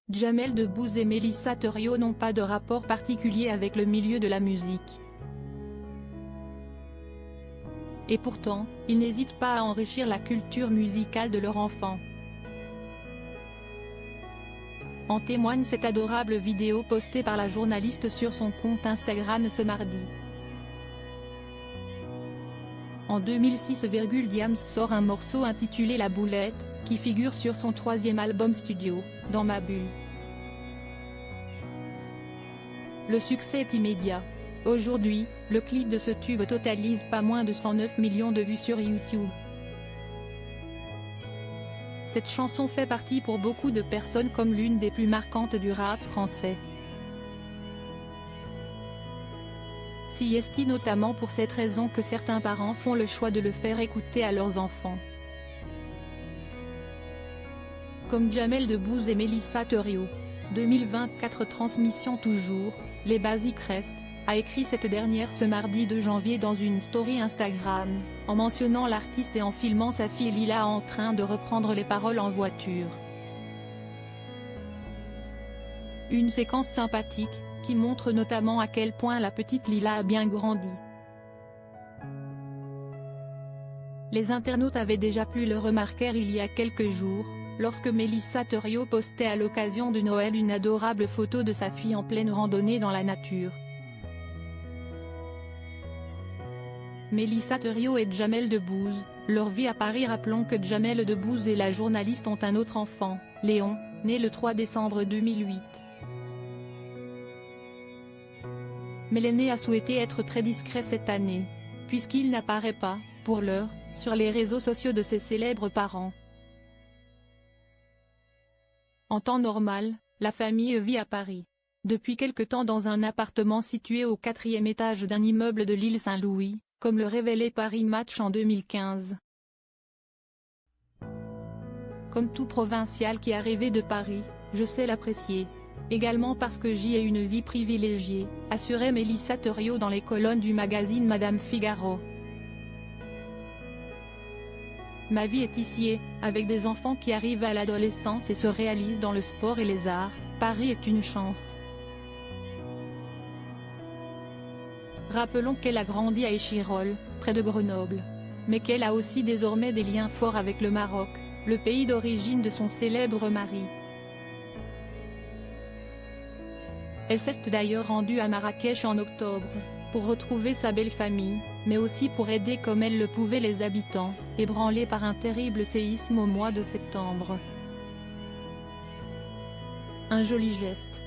Jamel Debbouze et Mélissa Theriot n'ont pas de rapport particulier avec le milieu de la musique. Et pourtant, ils n'hésitent pas à enrichir la culture musicale de leur enfant. En témoigne cette adorable vidéo postée par la journaliste sur son compte Instagram ce mardi. En 2006, Diams sort un morceau intitulé La Boulette, qui figure sur son 3e album studio, Dans ma bulle. Le succès est immédiat. Aujourd'hui, le clip de ce tube totalise pas moins de 109 millions de vues sur YouTube. Cette chanson fait partie pour beaucoup de personnes comme l'une des plus marquantes du rap français. Si est notamment pour cette raison que certains parents font le choix de le faire écouter à leurs enfants. Comme Jamel Debbouze et Mélissa Theriot. 2024 Transmission toujours, les basiques restent, a écrit cette dernière ce mardi 2 janvier dans une story Instagram, en mentionnant l'artiste et en filmant sa fille Lila en train de reprendre les paroles en voiture. Une séquence sympathique, qui montre notamment à quel point la petite Lila a bien grandi. Les internautes avaient déjà pu le remarquer il y a quelques jours, lorsque Mélissa Theriot postait à l'occasion de Noël une adorable photo de sa fille en pleine randonnée dans la nature. Mélissa Theriot et Jamel Debbouze, leur vie à Paris. Rappelons que Jamel Debbouze et la journaliste ont un autre enfant, Léon, né le 3 décembre 2008. Mais l'aîné a souhaité être très discret cette année, puisqu'il n'apparaît pas, pour l'heure, sur les réseaux sociaux de ses célèbres parents. En temps normal, la famille vit à Paris. Depuis quelque temps dans un appartement situé au 4e étage d'un immeuble de l'île Saint-Louis, comme le révélait Paris Match en 2015. Comme tout provincial qui a rêvé de Paris, je sais l'apprécier. Également parce que j'y ai une vie privilégiée, assurait Mélissa Theriot dans les colonnes du magazine Madame Figaro. Ma vie est ici, avec des enfants qui arrivent à l'adolescence et se réalisent dans le sport et les arts, Paris est une chance. Rappelons qu'elle a grandi à Échirolles, près de Grenoble. Mais qu'elle a aussi désormais des liens forts avec le Maroc, le pays d'origine de son célèbre mari. Elle s'est d'ailleurs rendue à Marrakech en octobre, pour retrouver sa belle famille, mais aussi pour aider comme elle le pouvait les habitants, ébranlés par un terrible séisme au mois de septembre. Un joli geste.